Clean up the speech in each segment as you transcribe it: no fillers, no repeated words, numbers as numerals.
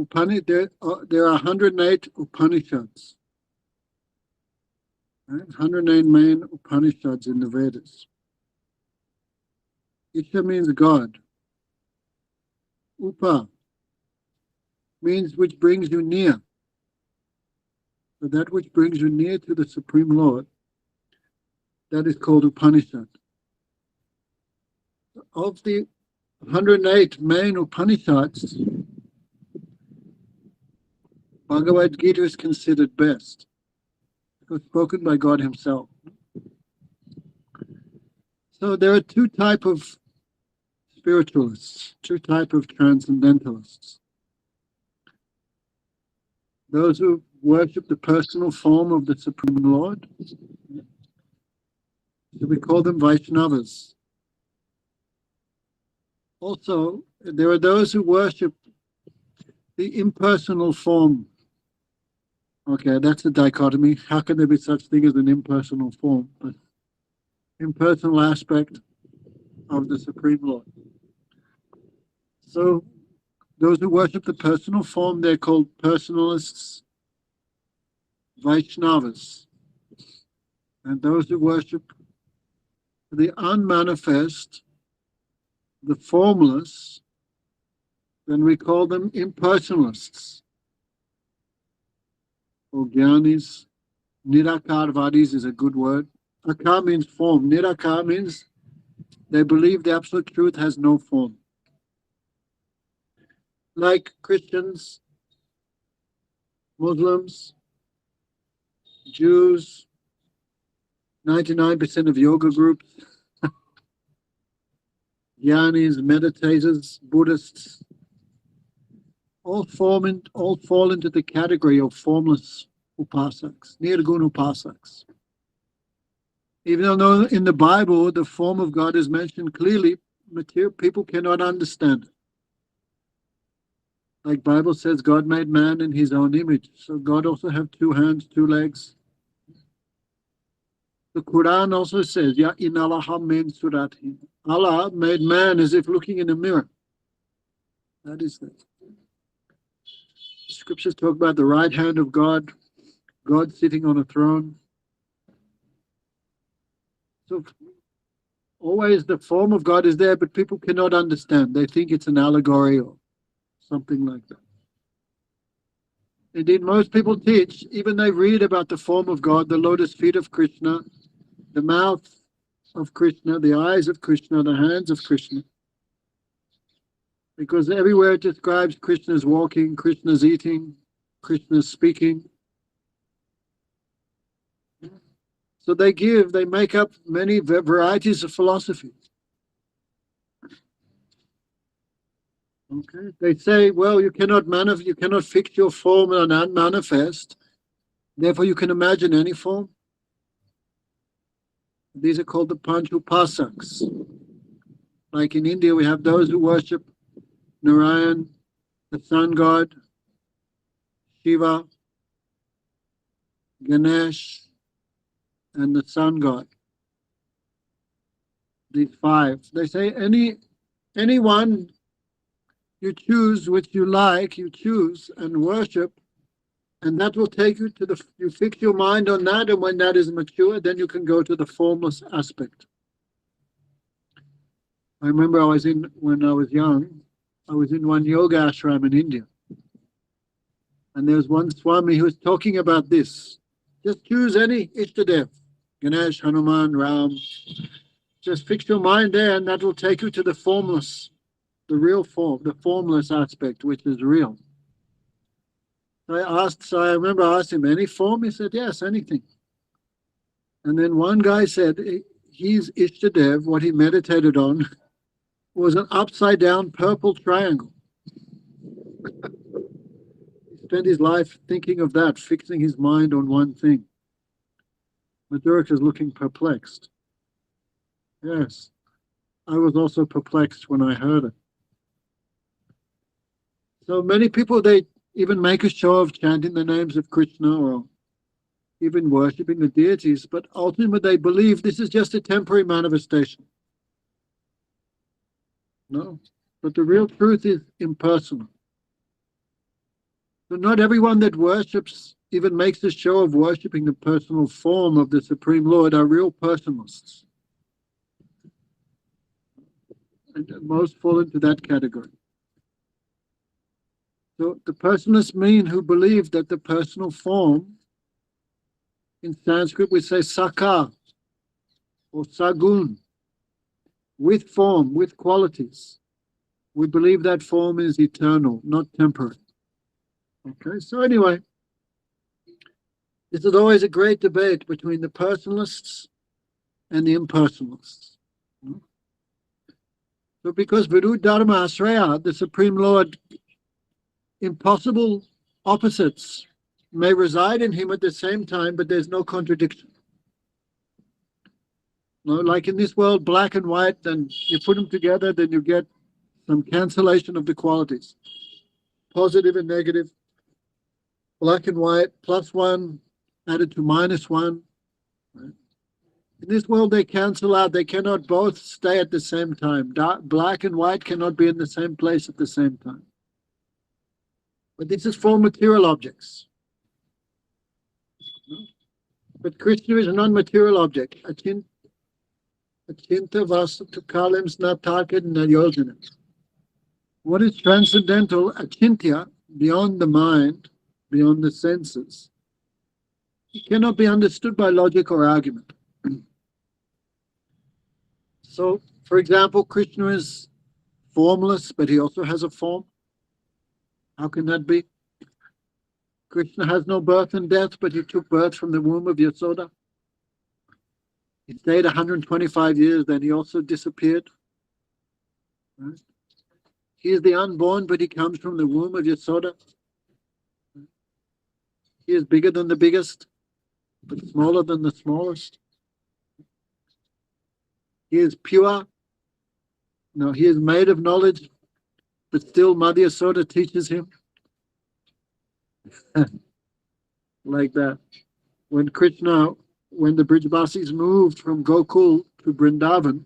there are 108 Upanishads, right? 108 main Upanishads in the Vedas. Isha means God. Upa means which brings you near. So that which brings you near to the Supreme Lord, that is called Upanishad. Of the 108 main Upanishads, Bhagavad Gita is considered best. It was spoken by God himself. So there are two types of spiritualists, two types of transcendentalists. Those who worship the personal form of the Supreme Lord, so we call them Vaishnavas. Also, there are those who worship the impersonal form. Okay, that's a dichotomy. How can there be such thing as an impersonal form? But impersonal aspect of the Supreme Lord. So those who worship the personal form, they're called personalists, Vaishnavas. And those who worship the unmanifest, the formless, then we call them impersonalists. Or Gyanis. Nirakarvadis is a good word. Akar means form. Nirakar means they believe the absolute truth has no form. Like Christians, Muslims, Jews, 99% of yoga groups, Jnanis, meditators, Buddhists, all fall into the category of formless upasaks, nirguna upasaks. Even though in the Bible the form of God is mentioned clearly, material people cannot understand it. Like Bible says, God made man in his own image. So God also have 2 hands, 2 legs. The Quran also says, Ya in Allah min suratin. Allah made man as if looking in a mirror. That is that. The scriptures talk about the right hand of God, God sitting on a throne. So always the form of God is there, but people cannot understand. They think it's an allegory or something like that. Indeed, most people teach, even they read about the form of God, the lotus feet of Krishna, the mouth of Krishna, the eyes of Krishna, the hands of Krishna. Because everywhere it describes Krishna's walking, Krishna's eating, Krishna's speaking. So they make up many varieties of philosophy. Okay, they say, well, you cannot fix your form on unmanifest, therefore you can imagine any form. These are called the Panchupasaks. Like in India, we have those who worship Narayan, the sun god, Shiva, Ganesh, and the sun god. These 5. They say anyone you choose which you like, you choose and worship, and that will take you to you fix your mind on that, and when that is mature, then you can go to the formless aspect. I remember when I was young, I was in one yoga ashram in India. And there was one Swami who was talking about this. Just choose any Ishtadev, Ganesh, Hanuman, Ram. Just fix your mind there, and that will take you to the formless, the real form, the formless aspect, which is real. So I remember asking him, any form? He said, yes, anything. And then one guy said, his Ishtadev, what he meditated on, was an upside down purple triangle. He spent his life thinking of that, fixing his mind on one thing. Madhurika is looking perplexed. Yes, I was also perplexed when I heard it. So many people, they even make a show of chanting the names of Krishna or even worshipping the deities, but ultimately they believe this is just a temporary manifestation. No, but the real truth is impersonal. So not everyone that worships, even makes a show of worshipping the personal form of the Supreme Lord, are real personalists. And most fall into that category. So the personalists mean who believe that the personal form, in Sanskrit we say sakar or sagun, with form, with qualities. We believe that form is eternal, not temporary. Okay, so anyway, this is always a great debate between the personalists and the impersonalists. So because Viru Dharma Asraya, the Supreme Lord, impossible opposites may reside in him at the same time, but there's no contradiction. No, like in this world, black and white, then you put them together, then you get some cancellation of the qualities. Positive and negative, black and white, +1 added to -1. Right? In this world, they cancel out. They cannot both stay at the same time. Black and white cannot be in the same place at the same time. But this is for material objects. But Krishna is a non-material object. Achinta vasatu kalim snatakad nayojana. What is transcendental, achintya, beyond the mind, beyond the senses, it cannot be understood by logic or argument. So, for example, Krishna is formless, but he also has a form. How can that be? Krishna has no birth and death, but he took birth from the womb of Yasoda. He stayed 125 years, then he also disappeared. Right? He is the unborn, but he comes from the womb of Yasoda. He is bigger than the biggest, but smaller than the smallest. He is pure. No, he is made of knowledge, but still Mother Yasoda teaches him. Like that. When the Brijbasis moved from Gokul to Vrindavan,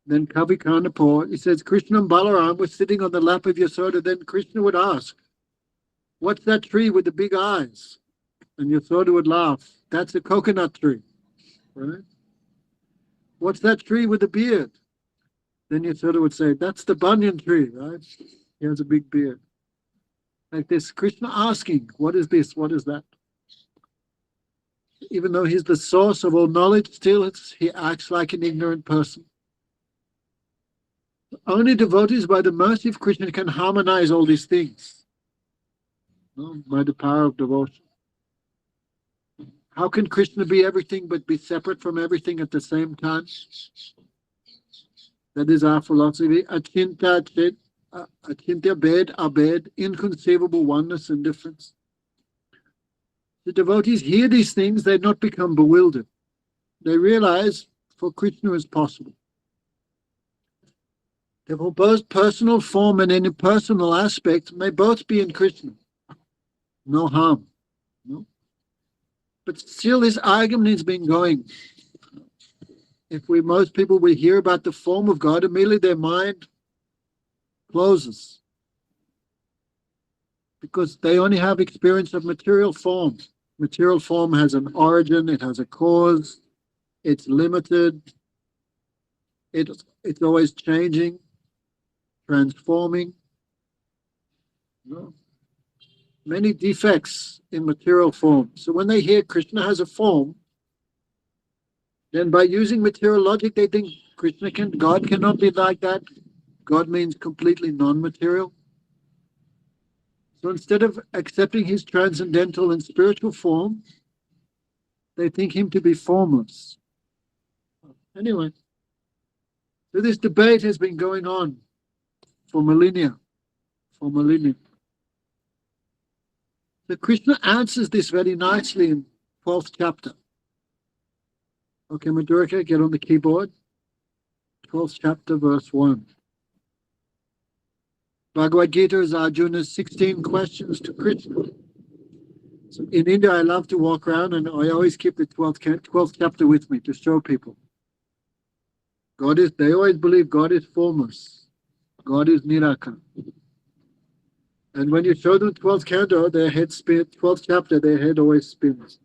then Kavi Karnapur, he says, Krishna and Balaram were sitting on the lap of Yasoda. Then Krishna would ask, what's that tree with the big eyes? And Yasoda would laugh, that's a coconut tree. Right? What's that tree with the beard? Then Yasoda would say, that's the banyan tree, right? He has a big beard. Like this, Krishna asking, what is this? What is that? Even though he's the source of all knowledge, still he acts like an ignorant person. Only devotees by the mercy of Krishna can harmonize all these things, by the power of devotion. How can Krishna be everything but be separate from everything at the same time? That is our philosophy. Achintya bed, abed, inconceivable oneness and difference. The devotees hear these things, they not become bewildered. They realize for Krishna is possible. Therefore, both personal form and any personal aspect may both be in Krishna. No harm. No? But still this argument has been going. Most people will hear about the form of God, immediately their mind closes. Because they only have experience of material form. Material form has an origin, it has a cause, it's limited, it's always changing, transforming. Many defects in material form. So when they hear Krishna has a form, then by using material logic, they think God cannot be like that. God means completely non-material. So instead of accepting his transcendental and spiritual form, they think him to be formless. Anyway, so this debate has been going on for millennia. So Krishna answers this very nicely in 12th chapter. Okay, Madhurika, get on the keyboard. 12th chapter, verse 1. Bhagavad Gita is Arjuna's 16 questions to Krishna. So in India, I love to walk around and I always keep the 12th chapter with me to show people. They always believe God is formless. God is Nirakara. And when you show them 12th canto, their head spins, 12th chapter, their head always spins.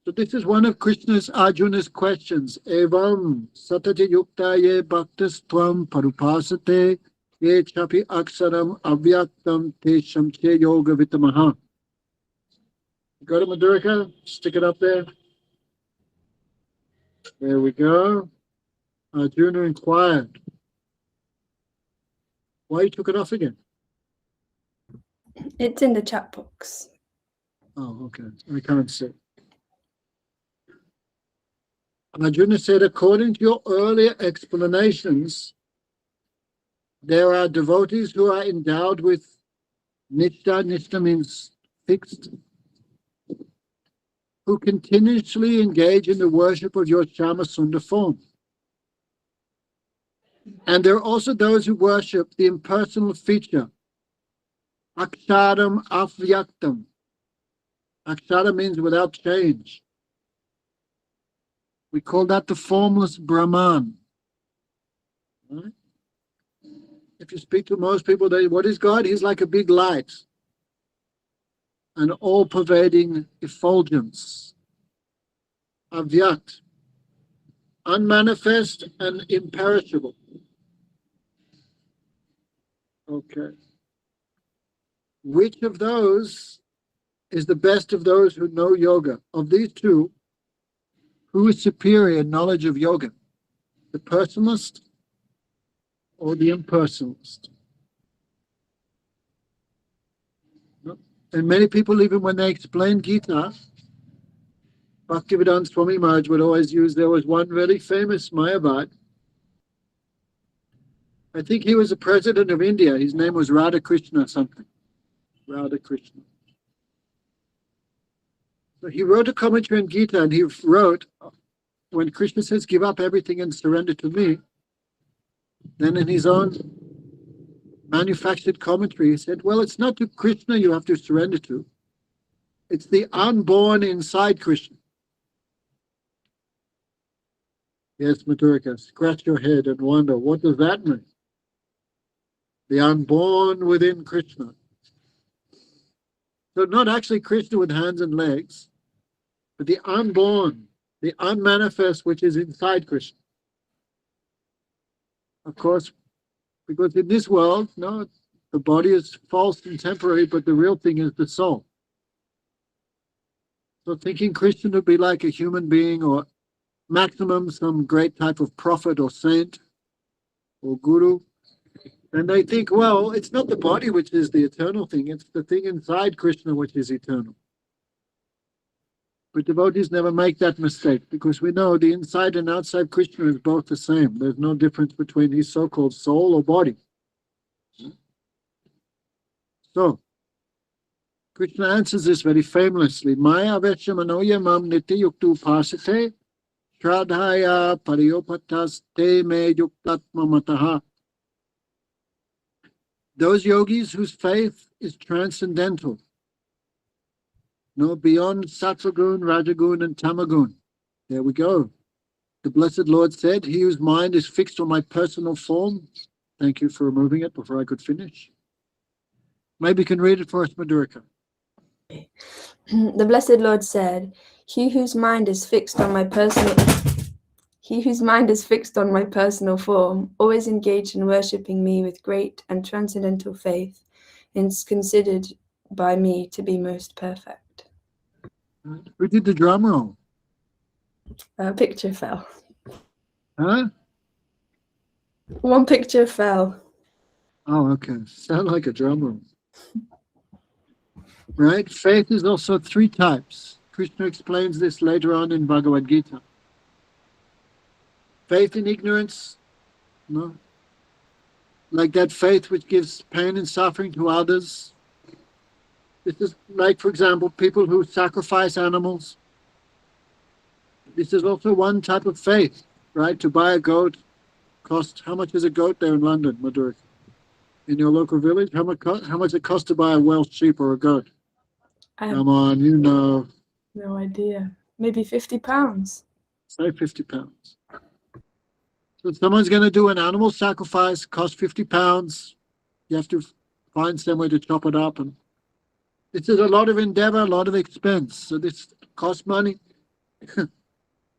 So this is one of Krishna's, Arjuna's questions. Evam satati yukta ye bhaktas tvam parupasate ye chapi aksaram avyaktam te shamche yoga vitamaha. Go to Madhurika, stick it up there. There we go. Arjuna inquired. Why you took it off again? It's in the chat box. Oh, okay. I can't see. Arjuna said, according to your earlier explanations, there are devotees who are endowed with nishta. Nishta means fixed. Who continuously engage in the worship of your Shama Sundar form. And there are also those who worship the impersonal feature, Aksharam Avyaktam. Akshara means without change. We call that the formless Brahman. Right? If you speak to most people, what is God? He's like a big light, an all-pervading effulgence. Avyakt, unmanifest and imperishable. Okay. Which of those is the best of those who know yoga? Of these two, who is superior in knowledge of yoga? The personalist or the impersonalist? And many people, even when they explain Gita, Bhaktivedanta Swami Maharaj would always use, there was one very famous Mayavad. I think he was the president of India. His name was Radha Krishna something. Radha Krishna. So he wrote a commentary on Gita, and he wrote, when Krishna says, give up everything and surrender to me, then in his own manufactured commentary, he said, well, it's not to Krishna you have to surrender to. It's the unborn inside Krishna. Yes, Madhurika, scratch your head and wonder, what does that mean? The unborn within Krishna. So not actually Krishna with hands and legs, but the unborn, the unmanifest, which is inside Krishna. Of course, because in this world, no, the body is false and temporary, but the real thing is the soul. So thinking Krishna would be like a human being, or maximum some great type of prophet or saint or guru, and they think, well, it's not the body which is the eternal thing, it's the thing inside Krishna which is eternal. But devotees never make that mistake, because we know the inside and outside Krishna is both the same. There's no difference between his so-called soul or body. So, Krishna answers this very famously. Maya vesha manoya mam niti yuktu pasate shradhaya pariyopatas te me yuktatma mataha. Those yogis whose faith is transcendental, no, beyond Sattvagun, Rajagun, and Tamagun. There we go. The Blessed Lord said, he whose mind is fixed on my personal form. Thank you for removing it before I could finish. Maybe you can read it for us, Madhurika. The Blessed Lord said, he whose mind is fixed on my personal form, always engaged in worshipping me with great and transcendental faith, is considered by me to be most perfect. Who did the drum roll? A picture fell. Huh? One picture fell. Oh, okay. Sound like a drum roll. Right? Faith is also three types. Krishna explains this later on in Bhagavad Gita. Faith in ignorance, no? Like that faith which gives pain and suffering to others. This is like, for example, people who sacrifice animals. This is also one type of faith, right? To buy a goat cost, how much is a goat there in London, Madhurika? In your local village, how much it costs to buy a Welsh sheep or a goat? Come on, you know. No idea. Maybe £50. Say £50. So if someone's going to do an animal sacrifice, cost £50. You have to find somewhere to chop it up. And this is a lot of endeavor, a lot of expense. So this costs money.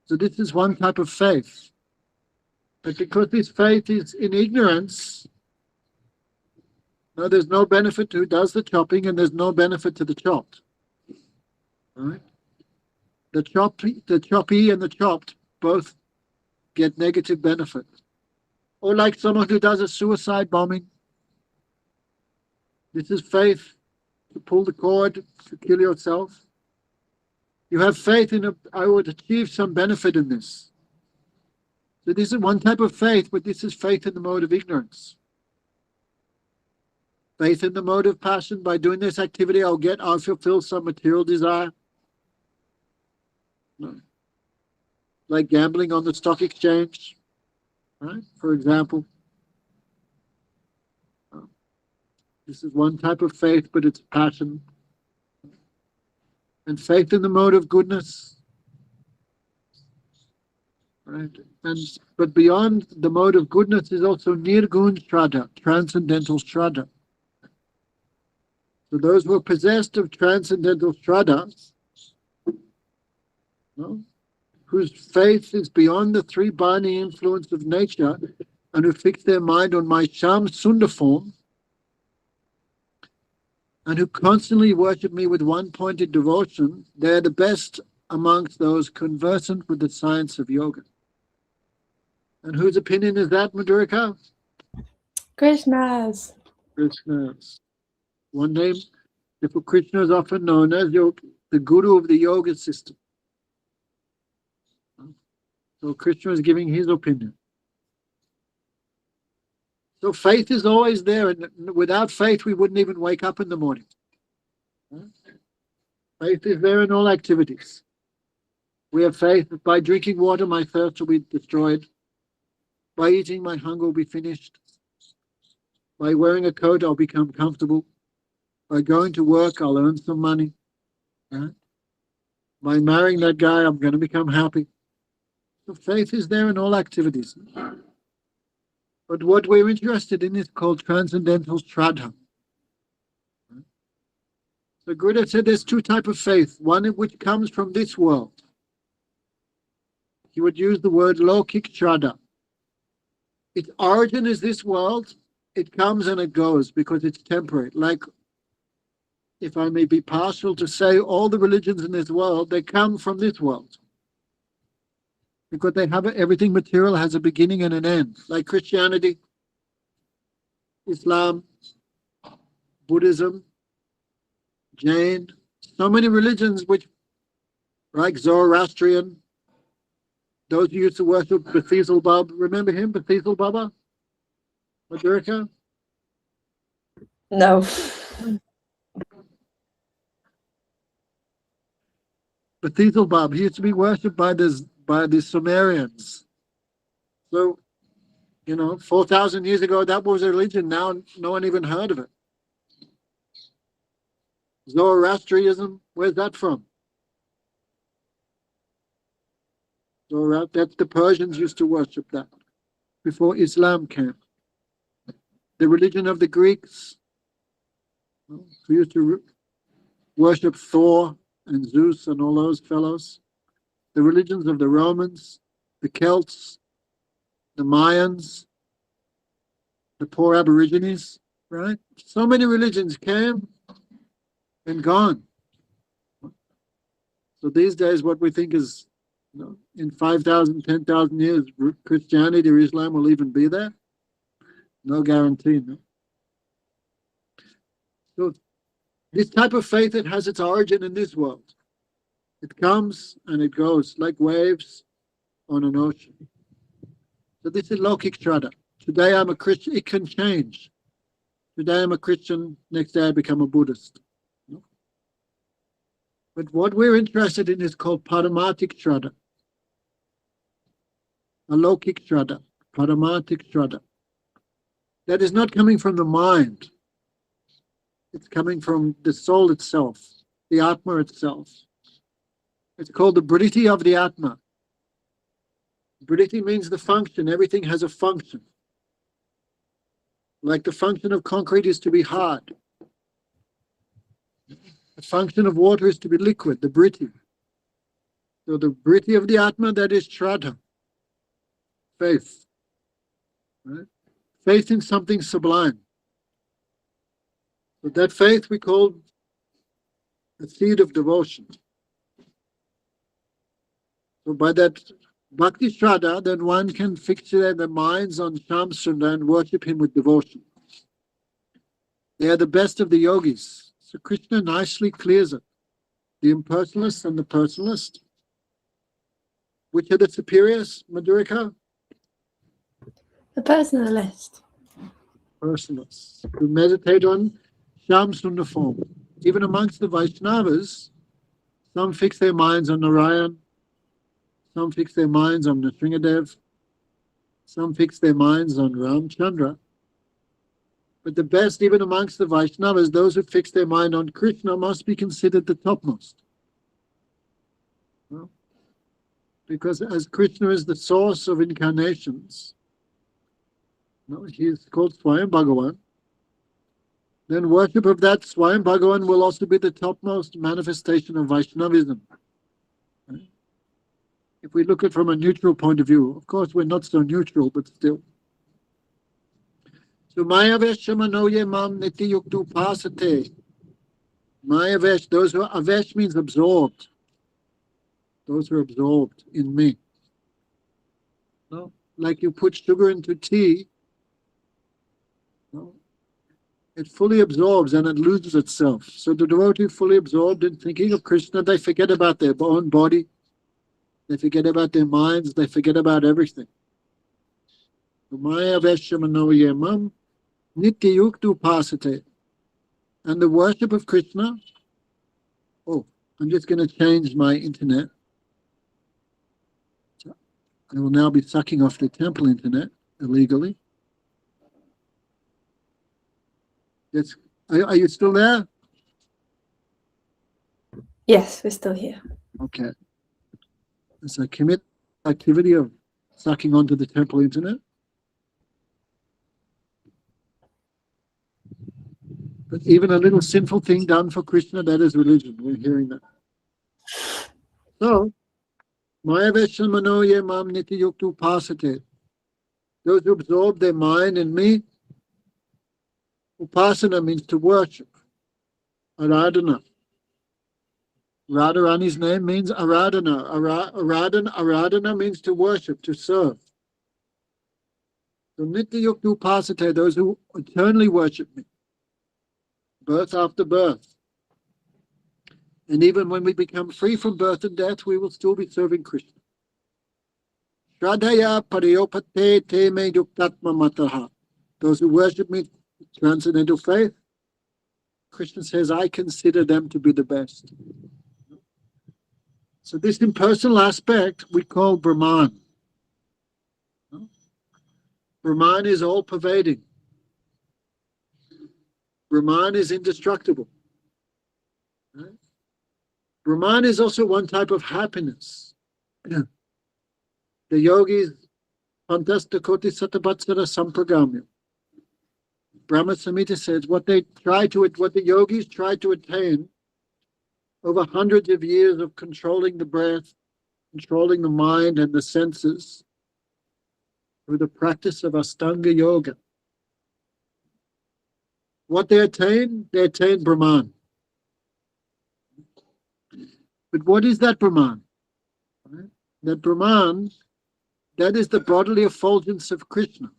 So this is one type of faith. But because this faith is in ignorance, no, there's no benefit to who does the chopping, and there's no benefit to the chopped. Right? The choppy and the chopped both get negative benefit. Or like someone who does a suicide bombing. This is faith to pull the cord, to kill yourself. You have faith in I would achieve some benefit in this. So this is one type of faith, but this is faith in the mode of ignorance. Faith in the mode of passion. By doing this activity, I'll fulfill some material desire. No. Like gambling on the stock exchange, right? For example. This is one type of faith, but it's passion. And faith in the mode of goodness. Right? But beyond the mode of goodness is also nirgun shraddha, transcendental shraddha. So those who are possessed of transcendental shraddha, no, whose faith is beyond the three binding influence of nature, and who fix their mind on my Sham Sundar form, and who constantly worship me with one-pointed devotion, they are the best amongst those conversant with the science of yoga. And whose opinion is that, Madhurika? Krishna's. Krishna's. One name, therefore Krishna is often known as the guru of the yoga system. So Krishna is giving his opinion. So faith is always there, and without faith we wouldn't even wake up in the morning. Faith is there in all activities. We have faith that by drinking water my thirst will be destroyed. By eating my hunger will be finished. By wearing a coat I'll become comfortable. By going to work I'll earn some money. Right? By marrying that guy I'm going to become happy. So faith is there in all activities. But what we're interested in is called transcendental shraddha. So Gurudev said there's two types of faith, one which comes from this world. He would use the word lokik shraddha. Its origin is this world, it comes and it goes because it's temporary. Like, if I may be partial to say, all the religions in this world, they come from this world. Because they have everything material has a beginning and an end, like Christianity, Islam, Buddhism, Jain, so many religions which, like Zoroastrian, those who used to worship Bathizal Baba, remember him, Bathizal Baba? Madhurika? No. Bathizal Baba, he used to be worshipped by the Sumerians. So, 4,000 years ago, that was a religion. Now, no one even heard of it. Zoroastrianism, where's that from? That's the Persians used to worship that before Islam came. The religion of the Greeks, who used to worship Thor and Zeus and all those fellows. The religions of the Romans, the Celts, the Mayans, the poor Aborigines, right? So many religions came and gone. So these days what we think is, in 5,000, 10,000 years, Christianity or Islam will even be there? No guarantee, no? So this type of faith, it has its origin in this world. It comes and it goes like waves on an ocean. So this is lokik shraddha. Today I'm a Christian, it can change. Today I'm a Christian, next day I become a Buddhist. But what we're interested in is called paramatik shraddha. Alokik shraddha, paramatik shraddha. That is not coming from the mind. It's coming from the soul itself, the Atma itself. It's called the Vritti of the Atma. Vritti means the function. Everything has a function. Like the function of concrete is to be hard. The function of water is to be liquid, the britti. So the britti of the Atma, that is Shraddha, faith. Right? Faith in something sublime. But that faith we call the seed of devotion. So by that Bhakti Shraddha, then one can fixate their minds on Shyam Sundar and worship him with devotion. They are the best of the yogis. So Krishna nicely clears it. The impersonalist and the personalist. Which are the superiors, Madhurika? The personalist. Personalists who meditate on Shyam Sundar form. Even amongst the Vaishnavas, some fix their minds on Narayan, some fix their minds on Nrsingadev, some fix their minds on Ramchandra. But the best, even amongst the Vaishnavas, those who fix their mind on Krishna must be considered the topmost. Well, because as Krishna is the source of incarnations, he is called Swayam Bhagavan, then worship of that Swayam Bhagavan will also be the topmost manifestation of Vaishnavism. Right? If we look at it from a neutral point of view, of course we're not so neutral, but still. So Mayavesh Manoye Mam Niti Yuktu Pasate. Mayavesh, those who are Avesh means absorbed. Those who are absorbed in me. No? Like you put sugar into tea, no? It fully absorbs and it loses itself. So the devotee fully absorbed in thinking of Krishna, they forget about their own body, they forget about their minds, they forget about everything. Maya Veshamano Yemam Nityayuktu Pasate. And the worship of Krishna, I'm just going to change my internet. So I will now be sucking off the temple internet illegally. Are you still there? Yes, we're still here. Okay. So I commit activity of sucking onto the temple internet. But even a little sinful thing done for Krishna, that is religion. We're hearing that. So, Maya Veshamanoye Mam Niti Yuktu Pasate. Those who absorb their mind in me, Upasana means to worship. Aradhana. Radharani's name means Aradhana. Aradhana means to worship, to serve. So Nityayuktu Pasate, those who eternally worship me. Birth after birth. And even when we become free from birth and death, we will still be serving Krishna. Shraddhaya pariyopate te me yuktatma mataha. Those who worship me, transcendental faith, Krishna says, I consider them to be the best. So this impersonal aspect we call Brahman. Brahman is all-pervading. Brahman is indestructible. Right? Brahman is also one type of happiness. The yogis, Pantastakoti Satabatsara Sampragamya. Brahma Samhita says what the yogis try to attain over hundreds of years of controlling the breath, controlling the mind and the senses through the practice of Astanga Yoga. What they attain Brahman. But what is that Brahman? Right? That Brahman, that is the bodily effulgence of Krishna.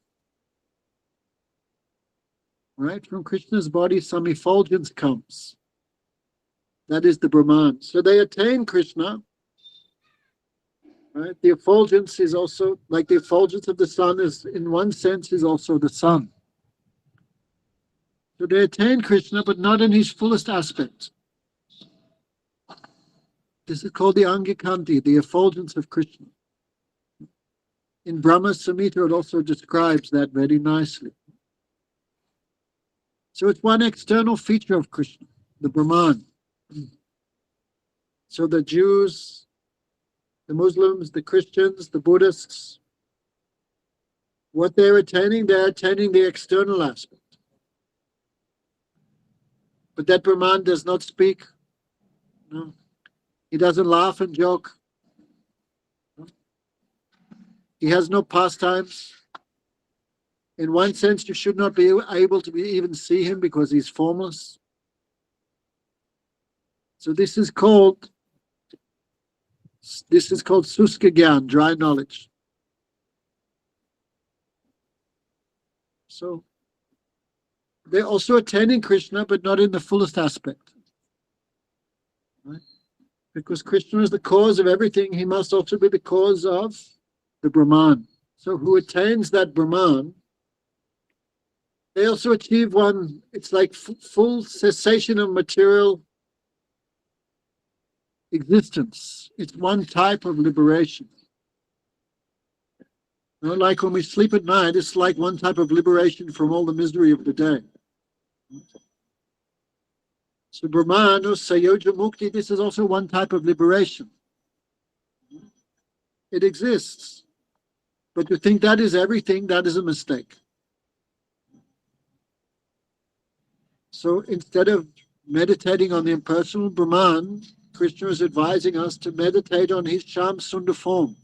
Right? From Krishna's body, some effulgence comes. That is the Brahman. So they attain Krishna. Right? The effulgence is also, like the effulgence of the sun is, in one sense, is also the sun. So they attain Krishna, but not in his fullest aspect. This is called the Angikanti, the effulgence of Krishna. In Brahma Samhita, it also describes that very nicely. So it's one external feature of Krishna, the Brahman. So the Jews, the Muslims, the Christians, the Buddhists, what they're attaining the external aspect. But that Brahman does not speak. No. He doesn't laugh and joke. No. He has no pastimes. In one sense, you should not be able to even see him because he's formless. So this is called Suska Gyan, dry knowledge. So they're also attaining Krishna, but not in the fullest aspect. Right? Because Krishna is the cause of everything, he must also be the cause of the Brahman. So who attains that Brahman, they also achieve one, it's like full cessation of material existence. It's one type of liberation. You know, like when we sleep at night, it's like one type of liberation from all the misery of the day. So Brahman or Sayoja Mukti, this is also one type of liberation. It exists. But to think that is everything, that is a mistake. So instead of meditating on the impersonal Brahman, Krishna is advising us to meditate on his Sham Sundar form.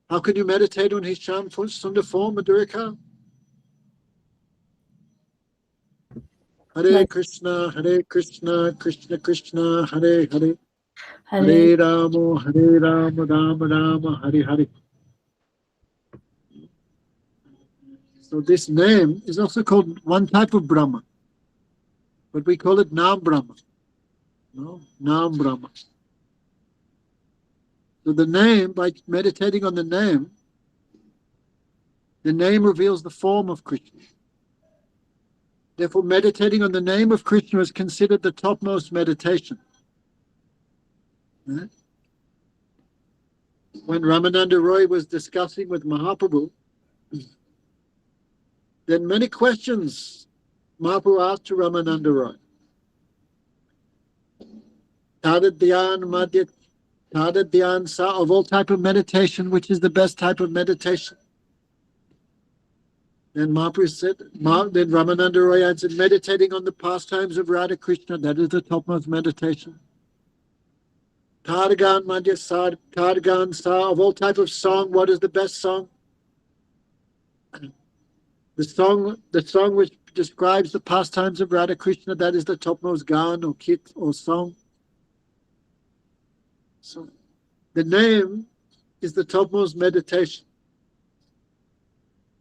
How can you meditate on his Sham Sundar form, Madhurika? Hare Krishna, Krishna Krishna, Hare Hare. Hare Rama, Rama Rama, Hare Hare. So this name is also called one type of Brahma, but we call it Nam Brahma. No, Nam Brahma. So the name, by meditating on the name reveals the form of Krishna. Therefore, meditating on the name of Krishna is considered the topmost meditation. Right? When Ramananda Roy was discussing with Mahaprabhu, then many questions Mahaprabhu asked to Ramananda Roy. Tada Dhyan, Madhya, Tada Dhyan Sa, of all type of meditation, which is the best type of meditation? Then Mahaprabhu said, then Ramananda Roy answered, meditating on the pastimes of Radha Krishna, that is the topmost meditation. Tadagan Madhya Sa, Tadagan Sa, of all type of song, what is the best song? The song which describes the pastimes of Radha Krishna, that is the topmost gan or kit or song. So the name is the topmost meditation.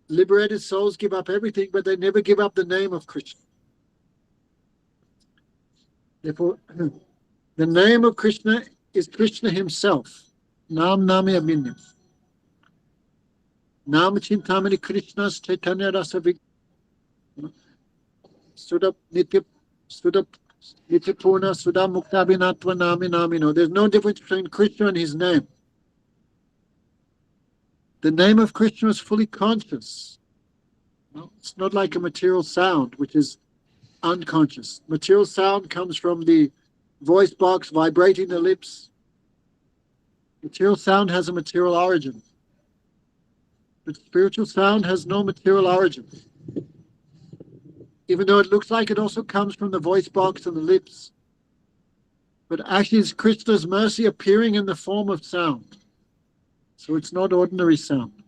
Liberated souls give up everything, but they never give up the name of Krishna. Therefore, the name of Krishna is Krishna himself. Nam Nami Aminyam. Nam Chintamani Krishna's Chaitanya Rasavik. Sudha Nityapurna, Sudha Muktabhinatva Nami Namino. There's no difference between Krishna and his name. The name of Krishna is fully conscious. No, it's not like a material sound, which is unconscious. Material sound comes from the voice box vibrating the lips. Material sound has a material origin. But spiritual sound has no material origin. Even though it looks like it also comes from the voice box and the lips. But actually it's Krishna's mercy appearing in the form of sound. So it's not ordinary sound.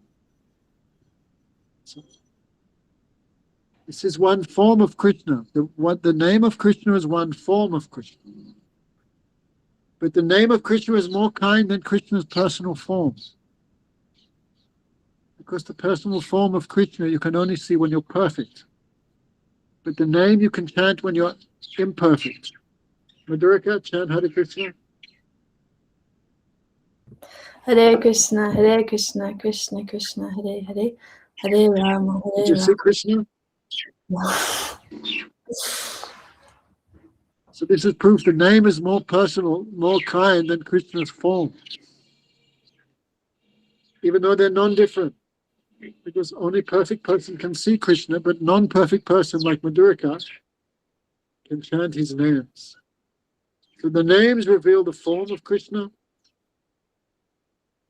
So this is one form of Krishna. The name of Krishna is one form of Krishna. But the name of Krishna is more kind than Krishna's personal forms. Because the personal form of Krishna you can only see when you're perfect. But the name you can chant when you're imperfect. Madhurika, chant Hare Krishna. Hare Krishna, Krishna Krishna, Hare Hare, Hare Rama, Hare Did you see Krishna? So this is proof the name is more personal, more kind than Krishna's form. Even though they're non-different. Because only perfect person can see Krishna, but non-perfect person like Madhurika can chant his names. So the names reveal the form of Krishna,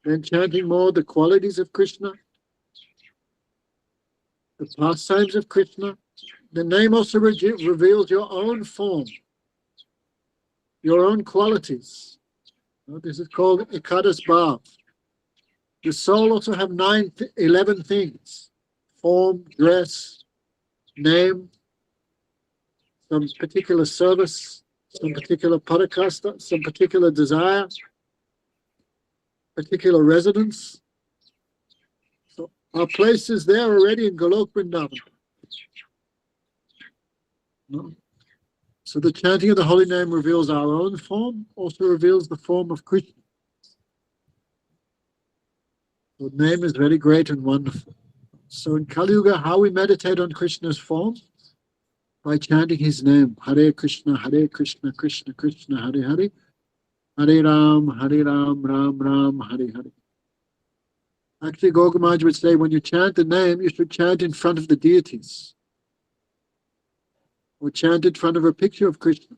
then chanting more the qualities of Krishna, the pastimes of Krishna, the name also reveals your own form, your own qualities. This is called Ekadas Bhav. The soul also have 11 things: form, dress, name, some particular service, some particular parakasta, some particular desire, particular residence. So our place is there already in Golok Vrindavan. No? So the chanting of the holy name reveals our own form, also reveals the form of Krishna. The name is very great and wonderful. So in Kali Yuga, how we meditate on Krishna's form? By chanting his name. Hare Krishna, Krishna Krishna, Hare Hare. Hare Ram, Ram Ram, Hare Hare. Actually, Gogamaj would say, when you chant the name, you should chant in front of the deities. Or chant in front of a picture of Krishna.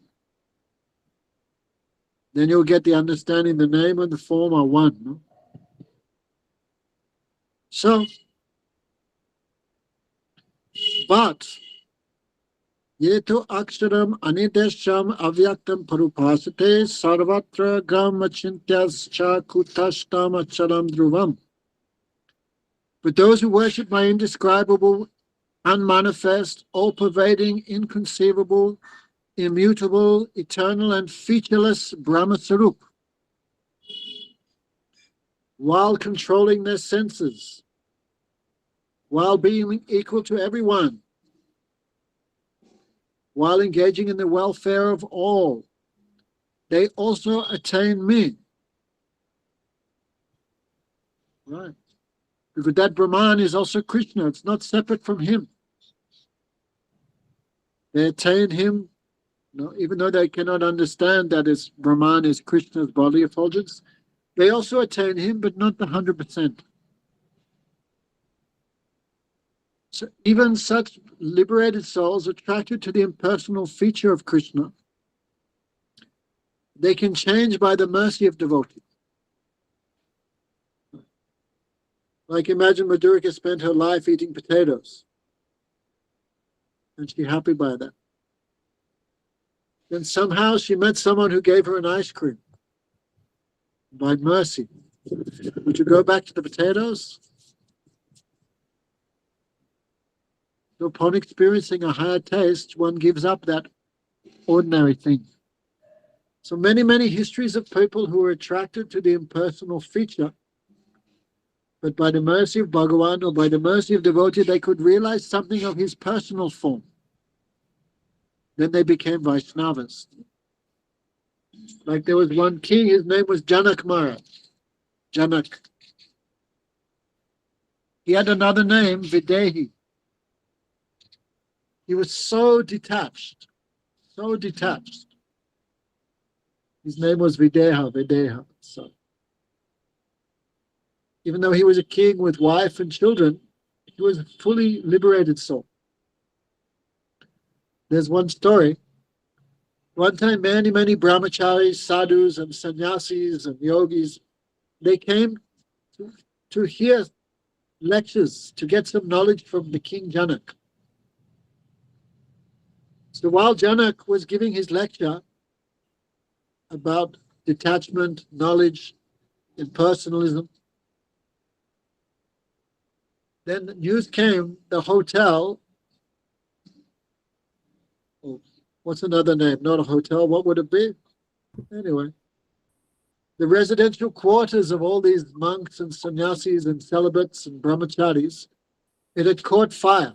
Then you'll get the understanding the name and the form are one. No? So, but yeto aksharam anidesham avyaktam parupasate sarvatra gram achintyascha kutashtam acharam dhruvam. But those who worship my indescribable, unmanifest, all-pervading, inconceivable, immutable, eternal, and featureless Brahma Sarup, while controlling their senses, while being equal to everyone, while engaging in the welfare of all, they also attain me. Right. Because that Brahman is also Krishna. It's not separate from him. They attain him, even though they cannot understand that Brahman is Krishna's bodily effulgence. They also attain him, but not the 100%. So even such liberated souls attracted to the impersonal feature of Krishna, they can change by the mercy of devotees. Like imagine Madhurika spent her life eating potatoes. And she's happy by that. Then somehow she met someone who gave her an ice cream. By mercy. Would you go back to the potatoes? So upon experiencing a higher taste, one gives up that ordinary thing. So many histories of people who were attracted to the impersonal feature, but by the mercy of Bhagavan or by the mercy of devotee, they could realize something of his personal form. Then they became Vaishnavas. Like there was one king, his name was Janak Maharaj. Janak. He had another name, Videhi. He was so detached. His name was Videha. So, even though he was a king with wife and children, he was a fully liberated soul. There's one story. One time, many brahmacharis, sadhus, and sannyasis and yogis, they came to hear lectures, to get some knowledge from the king Janak. So while Janak was giving his lecture about detachment, knowledge, impersonalism, then the news came, the hotel, what's another name? Not a hotel, what would it be? Anyway, the residential quarters of all these monks and sannyasis and celibates and brahmacharis, it had caught fire.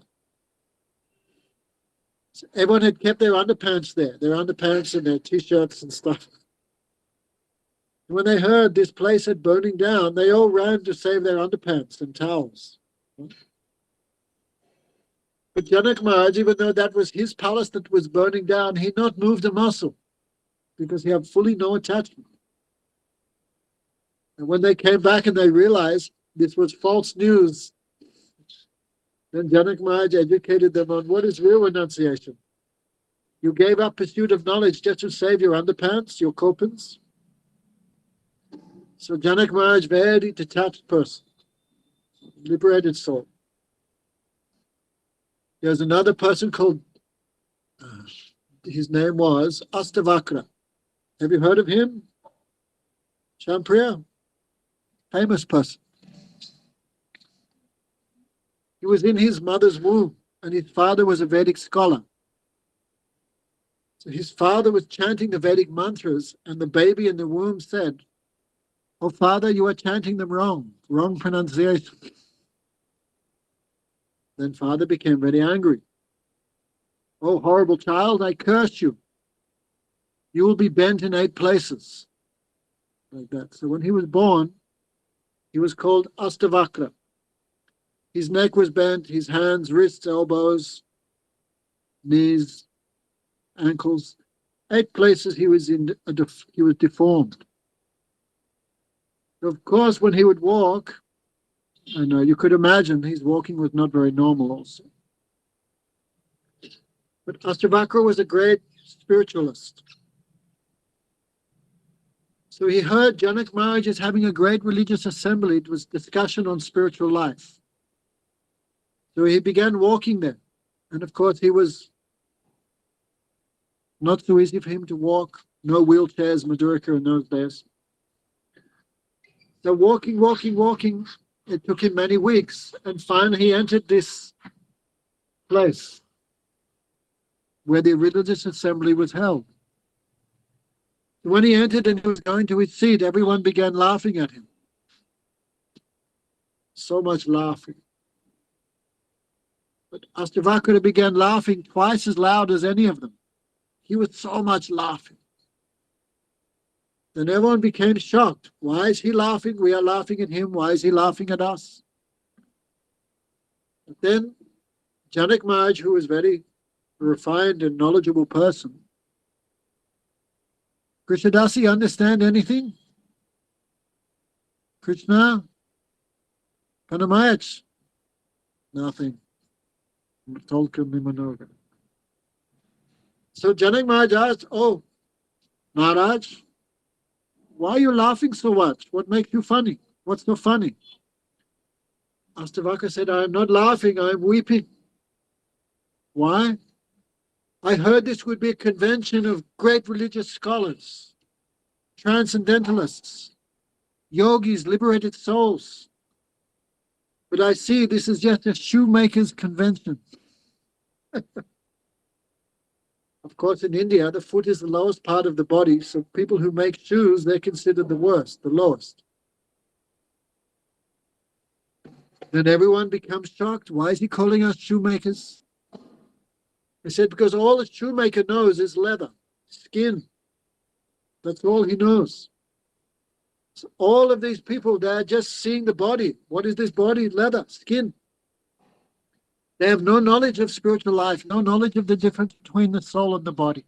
So everyone had kept their underpants there, and their t-shirts and stuff. And when they heard this place had burning down, they all ran to save their underpants and towels. But Janak Maharaj, even though that was his palace that was burning down, he not moved a muscle because he had fully no attachment. And when they came back and they realized this was false news, then Janak Maharaj educated them on what is real renunciation. You gave up pursuit of knowledge just to save your underpants, your kopins. So Janak Maharaj, very detached person, liberated soul. There's another person called his name was Astavakra. Have you heard of him? Shampriya? Famous person. He was in his mother's womb, and his father was a Vedic scholar. So his father was chanting the Vedic mantras, and the baby in the womb said, "Oh, father, you are chanting them wrong pronunciation." Then father became very angry. "Oh, horrible child, I curse you. You will be bent in 8 places." Like that. So when he was born, he was called Astavakra. His neck was bent, his hands, wrists, elbows, knees, ankles. 8 places he was deformed. Of course, when he would walk, and you could imagine his walking was not very normal also. But Astavakra was a great spiritualist. So he heard Janak Maharaj is having a great religious assembly. It was discussion on spiritual life. So he began walking there. And of course, he was not so easy for him to walk. No wheelchairs, Madhurika in those days. So walking, it took him many weeks. And finally he entered this place where the religious assembly was held. When he entered and he was going to his seat, everyone began laughing at him. So much laughing. But Astavakra began laughing twice as loud as any of them. He was so much laughing. Then everyone became shocked. Why is he laughing? We are laughing at him. Why is he laughing at us? But then Janak Maharaj, who was a very refined and knowledgeable person, Krishnadasi, understand anything? Krishna? Panamayach? Nothing. So Janak Maharaj asked, "Oh, Maharaj, why are you laughing so much? What makes you funny? What's so funny?" Astavakra said, "I am not laughing, I am weeping." Why? I heard this would be a convention of great religious scholars, transcendentalists, yogis, liberated souls. But I see this is just a shoemaker's convention. Of course, in India, the foot is the lowest part of the body, so people who make shoes, they're considered the worst, the lowest. Then everyone becomes shocked. Why is he calling us shoemakers? He said, because all a shoemaker knows is leather, skin. That's all he knows. So all of these people, they're just seeing the body. What is this body? Leather, skin. They have no knowledge of spiritual life, no knowledge of the difference between the soul and the body.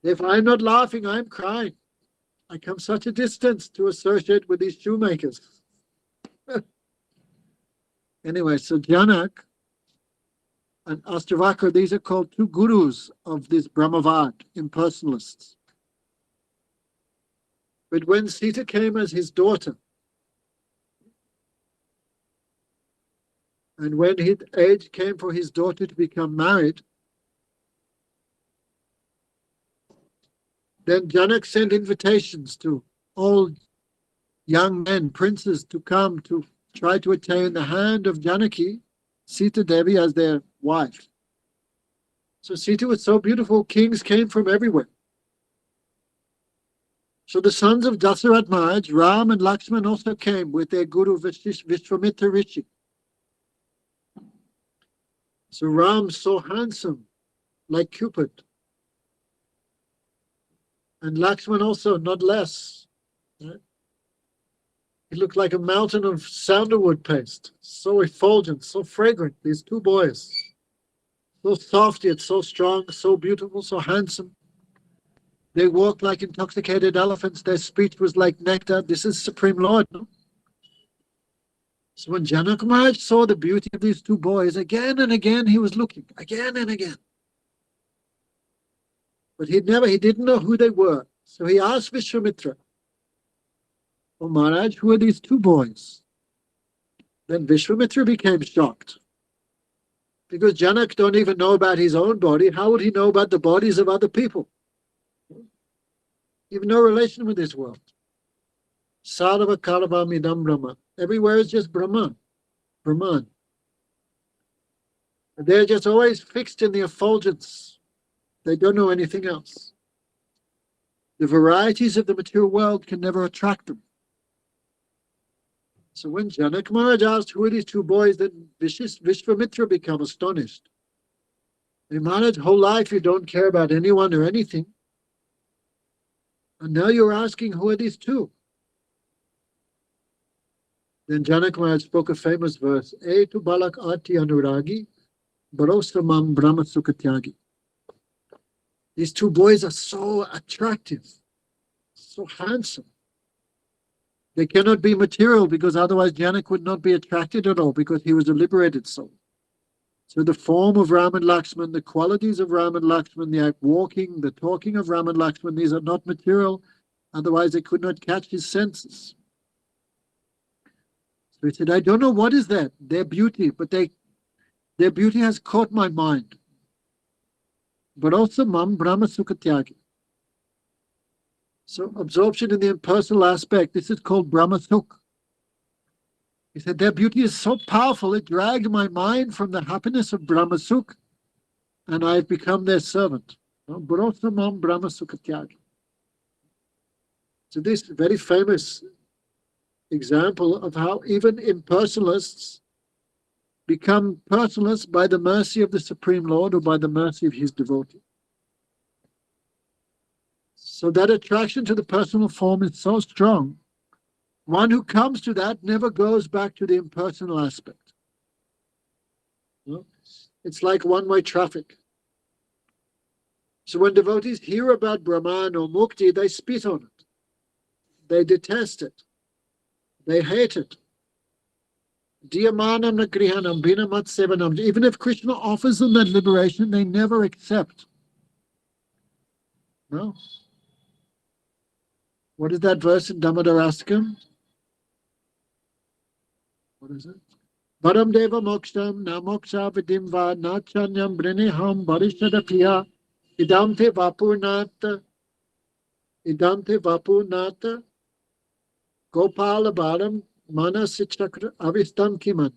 If I'm not laughing, I'm crying. I come such a distance to associate with these shoemakers. Anyway, so Janak and Astavakra, these are called 2 gurus of this Brahmavad, impersonalists. But when Sita came as his daughter, and when his age came for his daughter to become married, then Janak sent invitations to all young men, princes, to come to try to attain the hand of Janaki, Sita Devi, as their wife. So Sita was so beautiful, kings came from everywhere. So the sons of Dasarat Maharaj, Ram and Lakshman, also came with their guru Vishwamitra Rishi. So Ram, so handsome, like Cupid. And Lakshman also, not less. Right? He looked like a mountain of sandalwood paste. So effulgent, so fragrant, these 2 boys. So soft yet so strong, so beautiful, so handsome. They walked like intoxicated elephants. Their speech was like nectar. This is Supreme Lord. No? So when Janak Maharaj saw the beauty of these 2 boys, again and again he was looking, again and again. But he didn't know who they were. So he asked Vishwamitra, "Oh Maharaj, who are these 2 boys?" Then Vishwamitra became shocked. Because Janak don't even know about his own body. How would he know about the bodies of other people? You have no relation with this world. Sarva Kalavamidam Brahma. Everywhere is just Brahman. Brahman. They're just always fixed in the effulgence. They don't know anything else. The varieties of the material world can never attract them. So when Janak Maharaj asked who are these two boys, then Vishvamitra became astonished. Hey, Maharaj, whole life you don't care about anyone or anything. And now you're asking who are these two? Then Janak Maharaj spoke a famous verse, E tu balak ati anuragi, barosamam brahma sukatyagi. These two boys are so attractive, so handsome. They cannot be material because otherwise Janak would not be attracted at all because he was a liberated soul. So the form of Ram and Lakshman, the qualities of Ram and Lakshman, the walking, the talking of Ram and Lakshman, these are not material. Otherwise they could not catch his senses. So he said, I don't know what is that, their beauty, but their beauty has caught my mind. But also Mam Brahma Sukatyagi. So absorption in the impersonal aspect, this is called Brahma Sukh. He said, their beauty is so powerful, it dragged my mind from the happiness of Brahma Sukh, and I've become their servant. But also Mam Brahma Sukatyagi. So this very famous example of how even impersonalists become personalists by the mercy of the Supreme Lord or by the mercy of his devotee. So that attraction to the personal form is so strong. One who comes to that never goes back to the impersonal aspect. It's like one-way traffic. So when devotees hear about Brahman or Mukti, they spit on it. They detest it. They hate it. Diyamanam na grihanam binamat sevanam. Even if Krishna offers them that liberation, they never accept. No. What is that verse in Damodarastakam? What is it? Varam deva moksham na moksha vidim va na chanyam briniham varishadapiya idamte vapurnata gopala balam mana sichakra avistam kiman.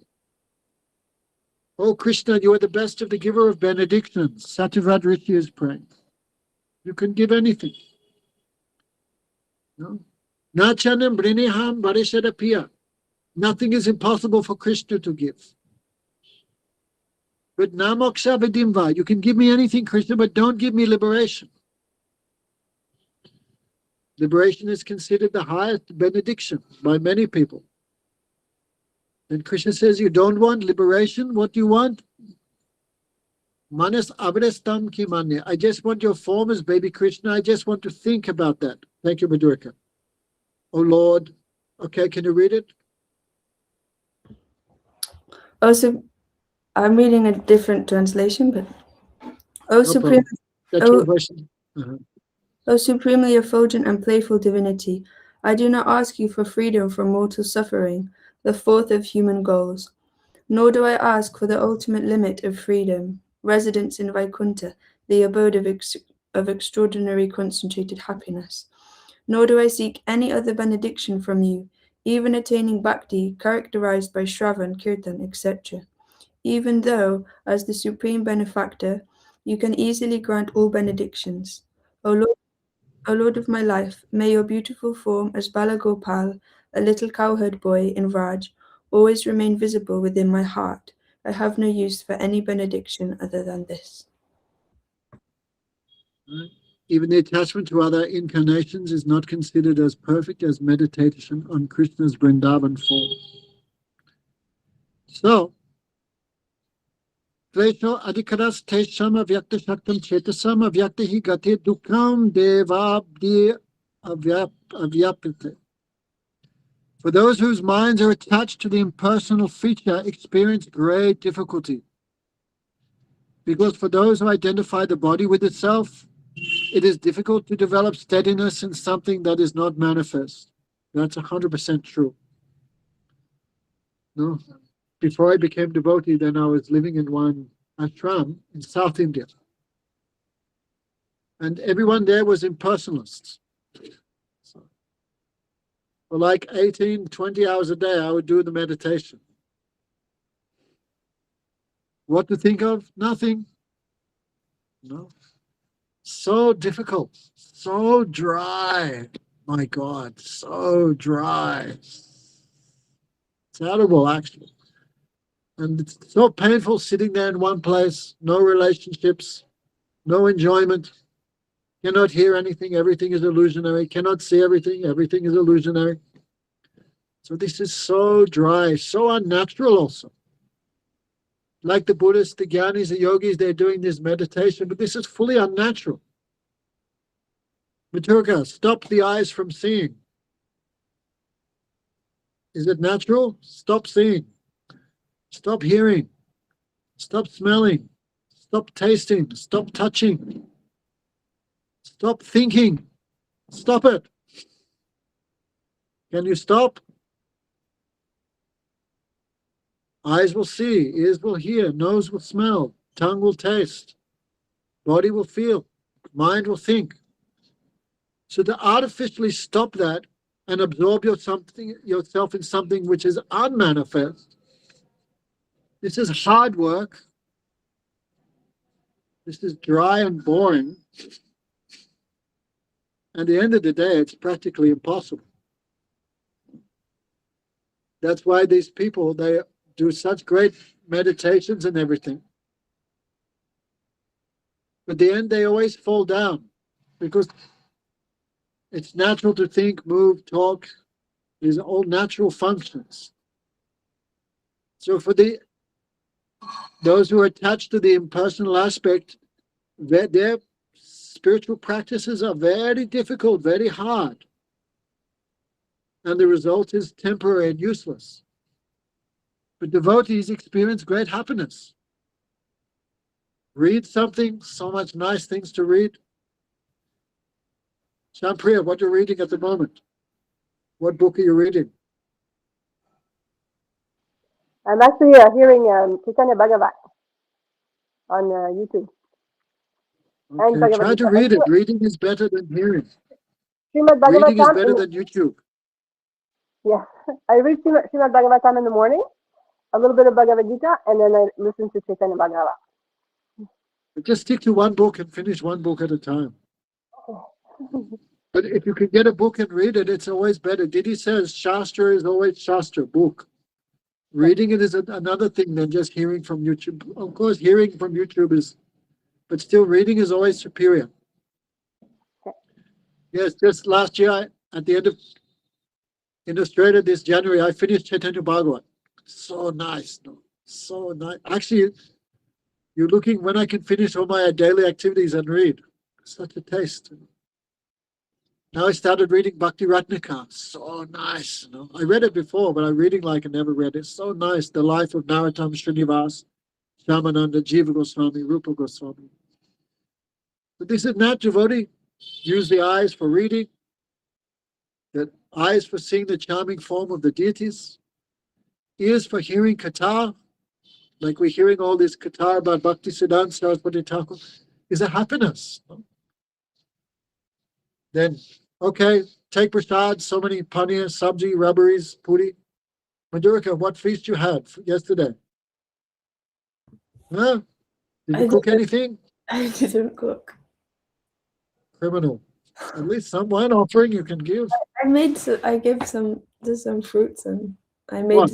Oh Krishna, you are the best of the giver of benedictions. Satyavrata Rishi is praying. You can give anything. No? Nachanam briniham varishadapiya. Nothing is impossible for Krishna to give. But namoksha vidimva, you can give me anything, Krishna, but don't give me liberation. Liberation is considered the highest benediction by many people. And Krishna says, you don't want liberation? What do you want? Manas avrestam kimanya. I just want your form as baby Krishna. I just want to think about that. Thank you, Madhurika. Oh Lord. Okay, can you read it? Also, I'm reading a different translation, but No problem. That's your version. O supremely effulgent and playful divinity, I do not ask you for freedom from mortal suffering, the fourth of human goals, nor do I ask for the ultimate limit of freedom, residence in Vaikuntha, the abode of extraordinary concentrated happiness, nor do I seek any other benediction from you, even attaining bhakti characterized by Shravan, Kirtan, etc., even though, as the supreme benefactor, you can easily grant all benedictions. O Lord of my life, may your beautiful form as Balagopal, a little cowherd boy in Raj, always remain visible within my heart. I have no use for any benediction other than this. Even the attachment to other incarnations is not considered as perfect as meditation on Krishna's Vrindavan form. So, Klesho adhikaras tesham avyakta shaktam chetasam avyakta hi gati dukam devabdi avyapite. For those whose minds are attached to the impersonal feature, experience great difficulty. Because for those who identify the body with itself, it is difficult to develop steadiness in something that is not manifest. That's 100% true. No? Before I became devotee, then I was living in one ashram in South India. And everyone there was impersonalists. So for like 18, 20 hours a day, I would do the meditation. What to think of? Nothing. No. So difficult. So dry. My God, so dry. Terrible, actually. And it's so painful sitting there in one place, no relationships, no enjoyment. Cannot hear anything, everything is illusionary. Cannot see everything, everything is illusionary. So this is so dry, so unnatural also. Like the Buddhists, the Gyanis, the Yogis, they're doing this meditation, but this is fully unnatural. Maturka, stop the eyes from seeing. Is it natural? Stop seeing. Stop hearing. Stop smelling. Stop tasting. Stop touching. Stop thinking. Stop it. Can you stop? Eyes will see, ears will hear, nose will smell, tongue will taste, body will feel, mind will think. So to artificially stop that and absorb yourself in something which is unmanifest, this is hard work. This is dry and boring. At the end of the day, it's practically impossible. That's why these people, they do such great meditations and everything. But at the end, they always fall down because it's natural to think, move, talk. These are all natural functions. So for those who are attached to the impersonal aspect, their spiritual practices are very difficult, very hard. And the result is temporary and useless. But devotees experience great happiness. Read something, so much nice things to read. Shampriya, what you're reading at the moment? What book are you reading? I'm actually hearing Chaitanya Bhagavad on YouTube. Okay, try to read it. Reading is better than hearing. Srimad Reading is Bhagavatam better than YouTube. Yeah, I read Srimad Bhagavatam in the morning, a little bit of Bhagavad Gita, and then I listen to Chaitanya Bhagavad. Just stick to one book and finish one book at a time. But if you can get a book and read it, it's always better. Didi says Shastra is always Shastra, book. Reading it is another thing than just hearing from YouTube. Of course, hearing from YouTube is, but still reading is always superior. Yes, just last year, at the end of, in Australia this January, I finished Chaitanya Bhagavad. So nice, no? So nice. Actually, you're looking when I can finish all my daily activities and read. Such a taste. Now I started reading Bhakti Ratnaka. So nice. You know? I read it before, but I'm reading like I never read it. So nice. The life of Narottam Srinivas, Shyamananda, Jiva Goswami, Rupa Goswami. But this is not devotee. Use the eyes for reading, the eyes for seeing the charming form of the deities, ears for hearing Katha, like we're hearing all this Katha about Bhakti Siddhanta Saraswati Thakur, is a happiness. Then, okay, take prasad, so many paneer, sabji, rubberies, puri. Madhurika, what feast you had yesterday? Huh? Did you cook anything? I didn't cook. Criminal. At least some wine offering you can give. I gave some fruits, and I made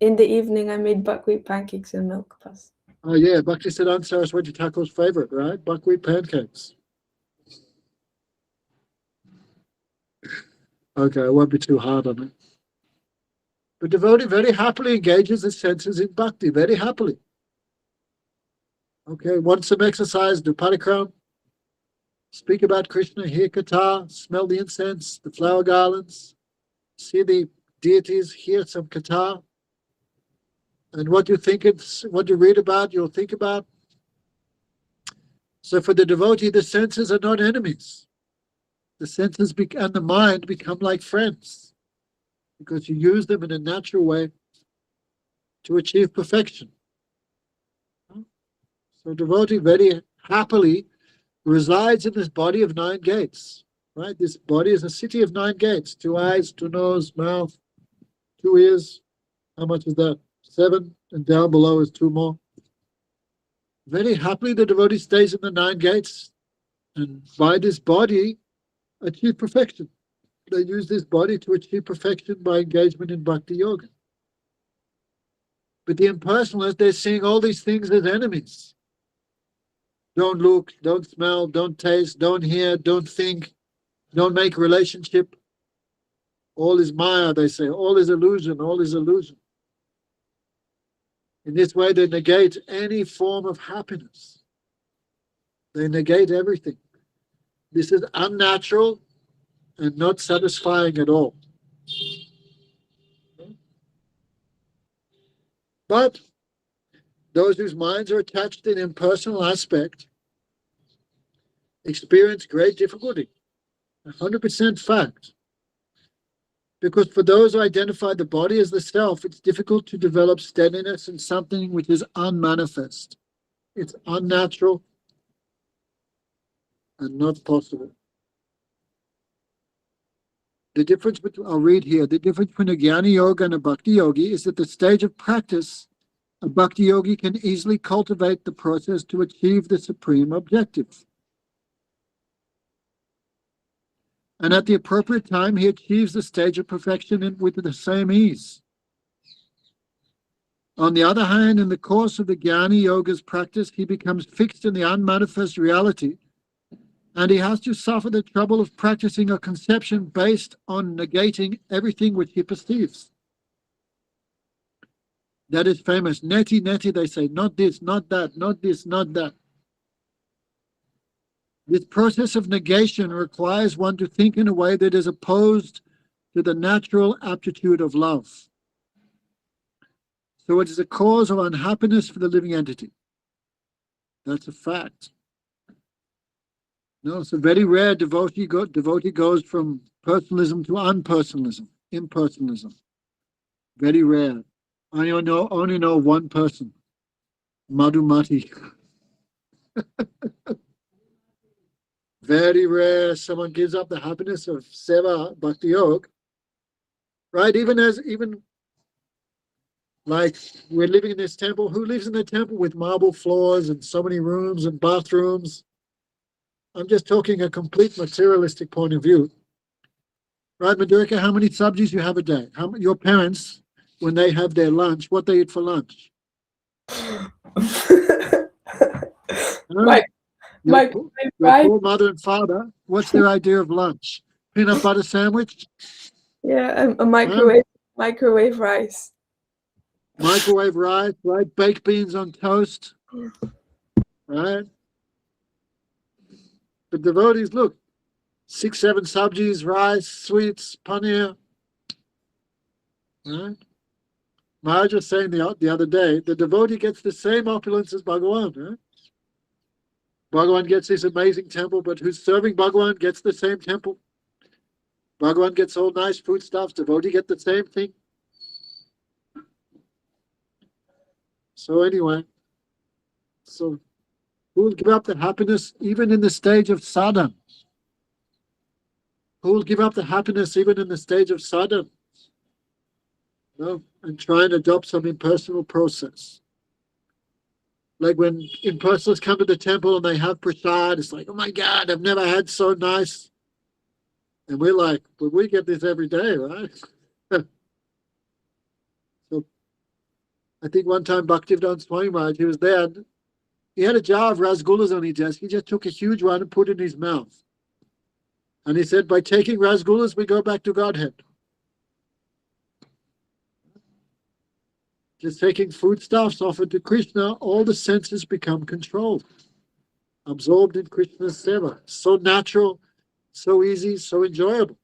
in the evening. I made buckwheat pancakes and milk puss. Oh yeah, Bhakti Siddhanta Saraswati Thakur's favorite, right? Buckwheat pancakes. Okay, I won't be too hard on it. But devotee very happily engages his senses in bhakti, very happily. Okay, want some exercise, do parikram, speak about Krishna, hear katha, smell the incense, the flower garlands, see the deities, hear some katha, and what you think it's, what you read about, you'll think about. So for the devotee, the senses are not enemies. The senses and the mind become like friends because you use them in a natural way to achieve perfection. So devotee very happily resides in this body of 9 gates, right? This body is a city of 9 gates, 2 eyes, 2 nose, mouth, 2 ears. How much is that? 7, and down below is 2 more. Very happily the devotee stays in the 9 gates, and by this body achieve perfection. They use this body to achieve perfection by engagement in bhakti yoga. But the impersonalists, they're seeing all these things as enemies. Don't look, don't smell, don't taste, don't hear, don't think, don't make relationship. All is maya, they say. All is illusion, all is illusion. In this way, they negate any form of happiness. They negate everything. This is unnatural and not satisfying at all. But those whose minds are attached to an impersonal aspect experience great difficulty. 100% fact. Because for those who identify the body as the self, it's difficult to develop steadiness in something which is unmanifest. It's unnatural and not possible. The difference between, I'll read here, the difference between a Jnana Yoga and a Bhakti Yogi is that the stage of practice, a Bhakti Yogi can easily cultivate the process to achieve the supreme objective. And at the appropriate time, he achieves the stage of perfection with the same ease. On the other hand, in the course of the Jnana Yoga's practice, he becomes fixed in the unmanifest reality, and he has to suffer the trouble of practicing a conception based on negating everything which he perceives. That is famous. Neti, neti, they say, not this, not that, not this, not that. This process of negation requires one to think in a way that is opposed to the natural aptitude of love. So it is a cause of unhappiness for the living entity. That's a fact. No, it's a very rare devotee goes from personalism to unpersonalism, impersonalism. Very rare. I only know one person, Madhumati. Very rare someone gives up the happiness of seva bhakti yoga, right? Even like we're living in this temple. Who lives in the temple with marble floors and so many rooms and bathrooms? I'm just talking a complete materialistic point of view. Right, Madhurika, how many sabjis you have a day? Your parents, when they have their lunch, what they eat for lunch? Your poor mother and father, what's their idea of lunch? Peanut butter sandwich? Yeah, a microwave rice. Microwave rice, right? Baked beans on toast, right? The devotees, look, 6, 7 sabjis, rice, sweets, paneer. Right? Maharaj was saying the other day, the devotee gets the same opulence as Bhagavan. Right? Bhagavan gets this amazing temple, but who's serving Bhagavan gets the same temple. Bhagavan gets all nice foodstuffs, devotee get the same thing. So anyway, so who will give up the happiness even in the stage of sadhana? Who will give up the happiness even in the stage of sadhana? No, and try and adopt some impersonal process. Like when impersonalists come to the temple and they have prasad, it's like, oh my God, I've never had so nice. And we're like, but we get this every day, right? So I think one time Bhaktivedanta Swami Maharaj, he was there, and he had a jar of rasgullas on his desk. He just took a huge one and put it in his mouth. And he said, by taking rasgullas, we go back to Godhead. Just taking foodstuffs offered to Krishna, all the senses become controlled, absorbed in Krishna's seva. So natural, so easy, so enjoyable.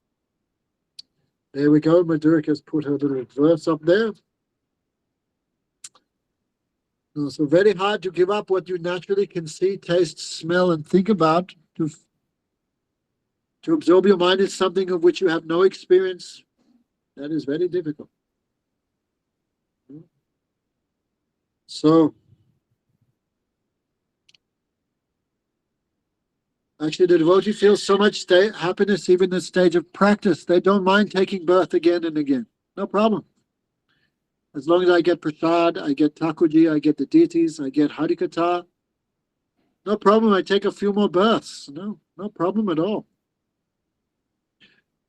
There we go. Madhurika's put her little verse up there. So very hard to give up what you naturally can see, taste, smell, and think about. To absorb your mind in something of which you have no experience, that is very difficult. So Actually, the devotee feels so much happiness even in the stage of practice. They don't mind taking birth again and again. No problem. As long as I get prasad, I get takuji, I get the deities, I get harikatha. No problem. I take a few more births. No problem at all.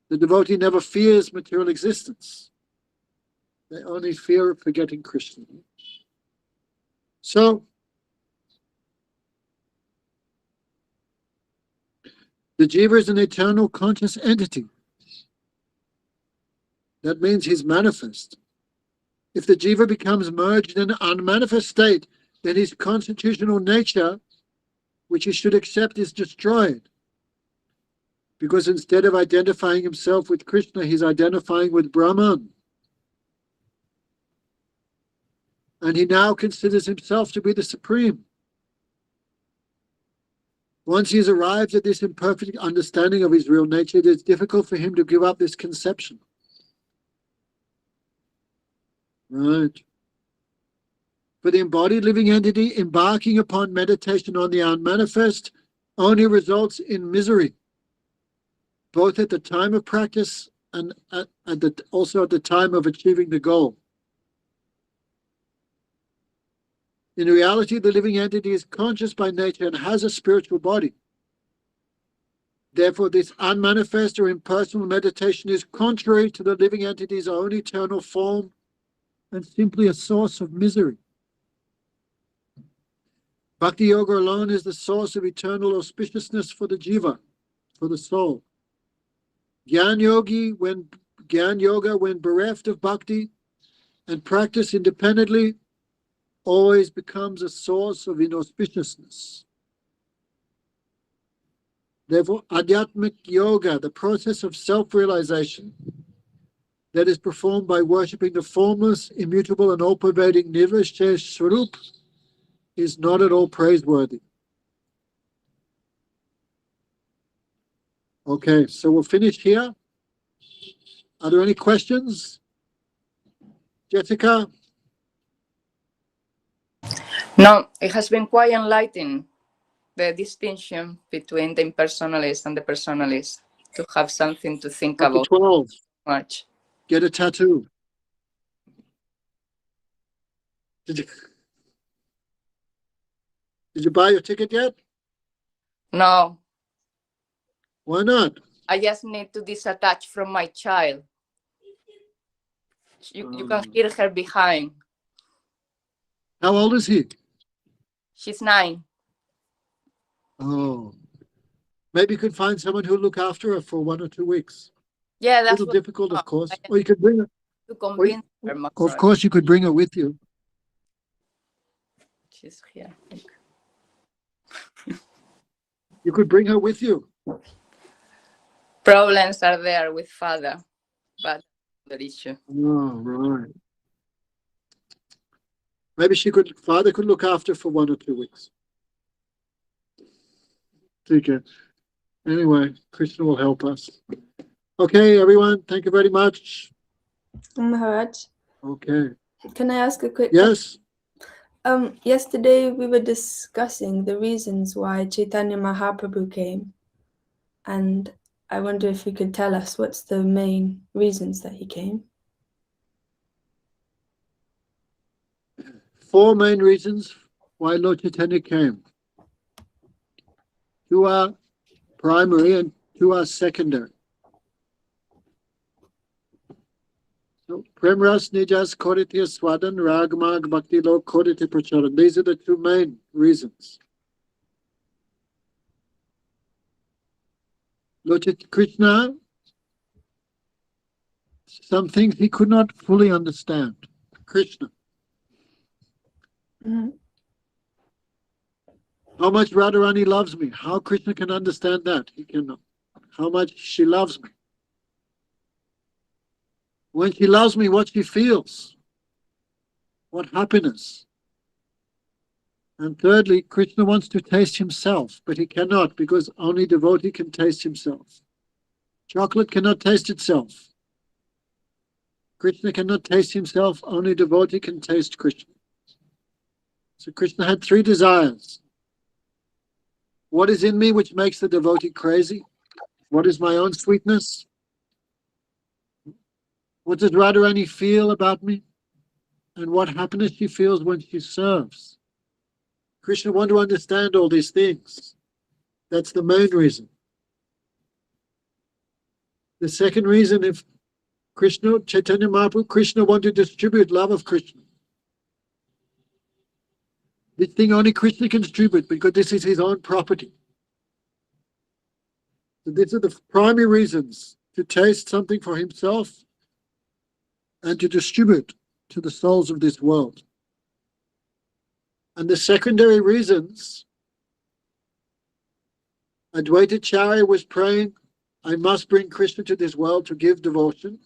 The devotee never fears material existence. They only fear forgetting Krishna. So, the jiva is an eternal conscious entity. That means he's manifest. If the jiva becomes merged in an unmanifest state, then his constitutional nature, which he should accept, is destroyed. Because instead of identifying himself with Krishna, he's identifying with Brahman. And he now considers himself to be the supreme. Once he's arrived at this imperfect understanding of his real nature, it is difficult for him to give up this conception. Right. For the embodied living entity, embarking upon meditation on the unmanifest only results in misery, both at the time of practice and also at the time of achieving the goal. In reality, the living entity is conscious by nature and has a spiritual body. Therefore, this unmanifest or impersonal meditation is contrary to the living entity's own eternal form and simply a source of misery. Bhakti Yoga alone is the source of eternal auspiciousness for the jiva, for the soul. Gyan Yoga, when bereft of bhakti and practiced independently, always becomes a source of inauspiciousness. Therefore, Adhyatmic Yoga, the process of self-realization that is performed by worshipping the formless, immutable, and all-pervading Nirvishesha Swarup, is not at all praiseworthy. Okay, so we'll finish here. Are there any questions? Jessica? No, it has been quite enlightening, the distinction between the impersonalist and the personalist, to have something to think Chapter about 12. much. Get a tattoo. Did you buy your ticket yet? No, Why not? I just need to disattach from my child. You can hear her behind. How old is he? She's 9. Oh. Maybe you could find someone who'll look after her for 1 or 2 weeks. Yeah, A that's little what difficult, of course. I Or you could bring her. to convince her. Of course, you could bring her with you. She's here. You could bring her with you. Problems are there with father, but the issue. Oh, right. Maybe father could look after for 1 or 2 weeks. Okay. Anyway, Krishna will help us. Okay, everyone. Thank you very much. Maharaj, Okay. can I ask a quick Yes. Yesterday we were discussing the reasons why Chaitanya Mahaprabhu came, and I wonder if you could tell us what's the main reasons that he came. 4 main reasons why Lord Chaitanya came. 2 are primary and 2 are secondary. So, Premras Nijas Koditya Swadan Ragmag Bhakti Lok Koditya Pracharan. These are the 2 main reasons. Lord Krishna, some things he could not fully understand. Krishna. Mm-hmm. How much Radharani loves me. How Krishna can understand that? He cannot. How much she loves me. When she loves me, what she feels. What happiness. And thirdly, Krishna wants to taste himself, but he cannot because only devotee can taste himself. Chocolate cannot taste itself. Krishna cannot taste himself, only devotee can taste Krishna. So Krishna had 3 desires. What is in me which makes the devotee crazy? What is my own sweetness? What does Radharani feel about me? And what happiness she feels when she serves? Krishna wants to understand all these things. That's the main reason. The second reason, if Krishna, Chaitanya Mahaprabhu, Krishna wanted to distribute love of Krishna. This thing only Krishna can distribute because this is his own property. So these are the primary reasons: to taste something for himself and to distribute to the souls of this world. And the secondary reasons, Advaita Acharya was praying, I must bring Krishna to this world to give devotion.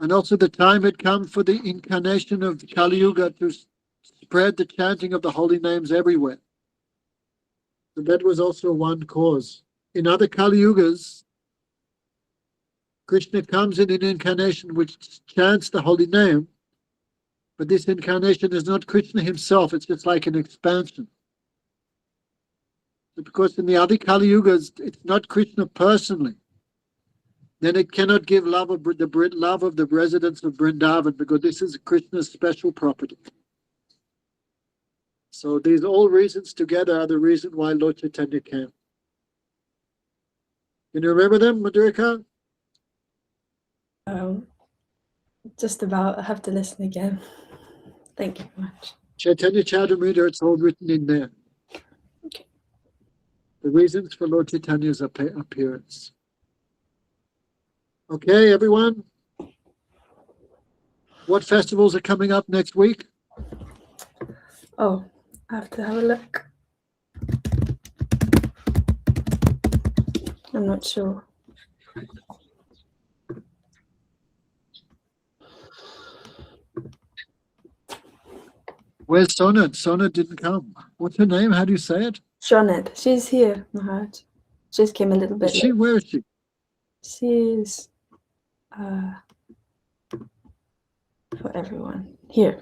And also the time had come for the incarnation of Kali Yuga to spread the chanting of the holy names everywhere. So that was also one cause. In other Kali Yugas, Krishna comes in an incarnation which chants the holy name, but this incarnation is not Krishna himself, it's just like an expansion. Because in the other Kali Yugas, it's not Krishna personally. Then it cannot give love of the residents of Vrindavan, because this is Krishna's special property. So these all reasons together are the reason why Lord Chaitanya came. Can you remember them, Madhurika? Just about. I have to listen again. Thank you very much. Chaitanya Charitamrita, it's all written in there. Okay. The reasons for Lord Chaitanya's appearance. Okay, everyone? What festivals are coming up next week? Oh, I have to have a look. I'm not sure. Where's Sonat? Sonat didn't come. What's her name? How do you say it? Shoned. She's here, Maharaj. Just came a little bit Is she? late. Where is she? She's for everyone. Here.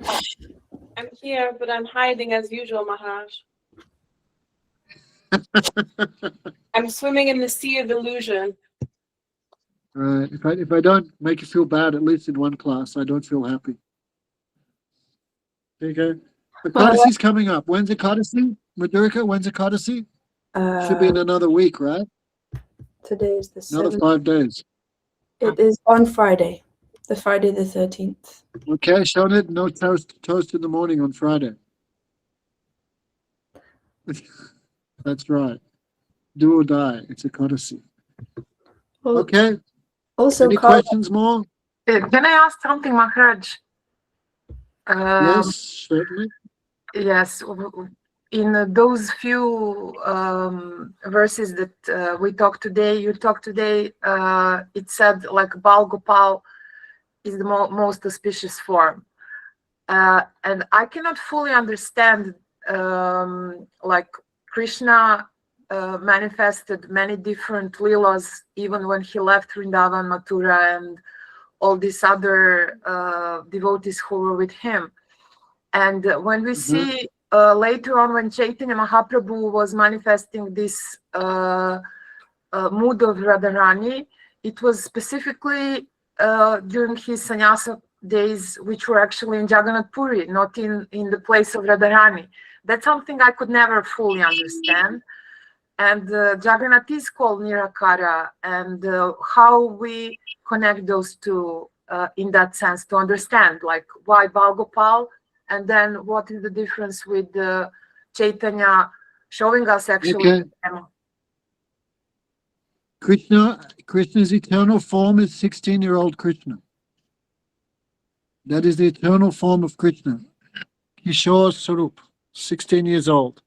I'm here, but I'm hiding as usual, Maharaj. I'm swimming in the sea of illusion. Right. If I don't make you feel bad, at least in one class, I don't feel happy. Okay. Ekadasi's coming up. When's Ekadasi? Madhurika, when's Ekadasi? Should be in another week, right? Today is the 7th. Another 5 days. It is on Friday, the Friday the 13th. Okay, Shonit, no toast in the morning on Friday. That's right. Do or die. It's Ekadasi. Well, Okay. also, Any Carl, questions more? Can I ask something, Maharaj? Yes, certainly. Yes. In those few verses that you talked today, it said like Bal Gopal is the most auspicious form. And I cannot fully understand, like Krishna manifested many different leelas even when he left Vrindavan, Mathura, and all these other devotees who were with him. And when we see later on, when Chaitanya Mahaprabhu was manifesting this mood of Radharani, it was specifically during his sannyasa days, which were actually in Jagannath Puri, not in the place of Radharani. That's something I could never fully understand. And Jagannath is called Nirakara, and how we connect those two in that sense to understand, like why Bal Gopal, and then what is the difference with Chaitanya showing us actually. Okay. Krishna's eternal form is 16-year-old Krishna. That is the eternal form of Krishna. Kishore Sarup, 16 years old.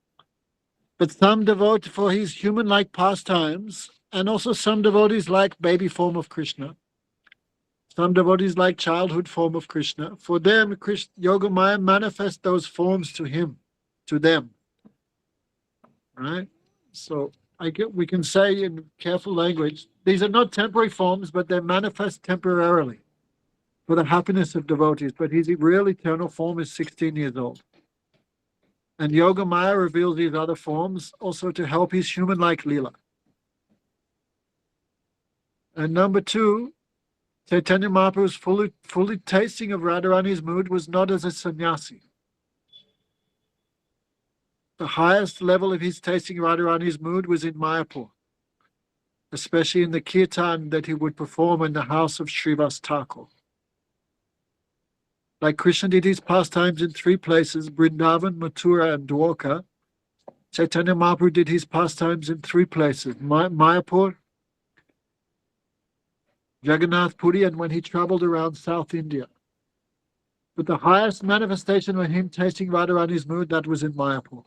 But some devote for his human-like pastimes, and also some devotees like baby form of Krishna. Some devotees like childhood form of Krishna. For them, Yogamaya manifests those forms to him, to them. Right? So we can say in careful language, these are not temporary forms, but they manifest temporarily for the happiness of devotees. But his real eternal form is 16 years old. And Yoga Maya reveals these other forms also to help his human-like Leela. And number 2, Chaitanya Mahaprabhu's fully tasting of Radharani's mood was not as a sannyasi. The highest level of his tasting Radharani's mood was in Mayapur, especially in the kirtan that he would perform in the house of Srivas Thakur. Like Krishna did his pastimes in 3 places, Vrindavan, Mathura, and Dwarka, Chaitanya Mahaprabhu did his pastimes in 3 places, Mayapur, Jagannath Puri, and when he traveled around South India. But the highest manifestation of him tasting Radharani's mood, that was in Mayapur.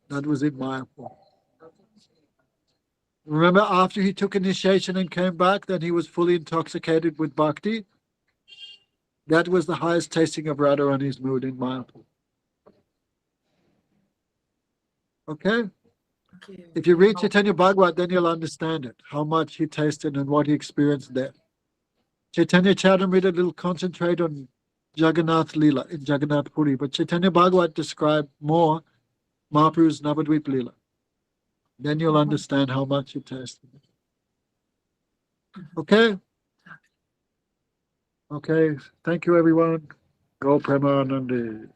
That was in Mayapur. Remember, after he took initiation and came back, then he was fully intoxicated with bhakti. That was the highest tasting of Radharani's mood in Mayapur. Okay? Okay. If you read Chaitanya Bhagavad, then you'll understand it, how much he tasted and what he experienced there. Chaitanya Charitamrita will concentrate on Jagannath Leela in Jagannath Puri, but Chaitanya Bhagavad described more Mahaprabhu's Navadvip Leela. Then you'll understand how much he tasted. Okay? Okay. Thank you, everyone. Go Premanande.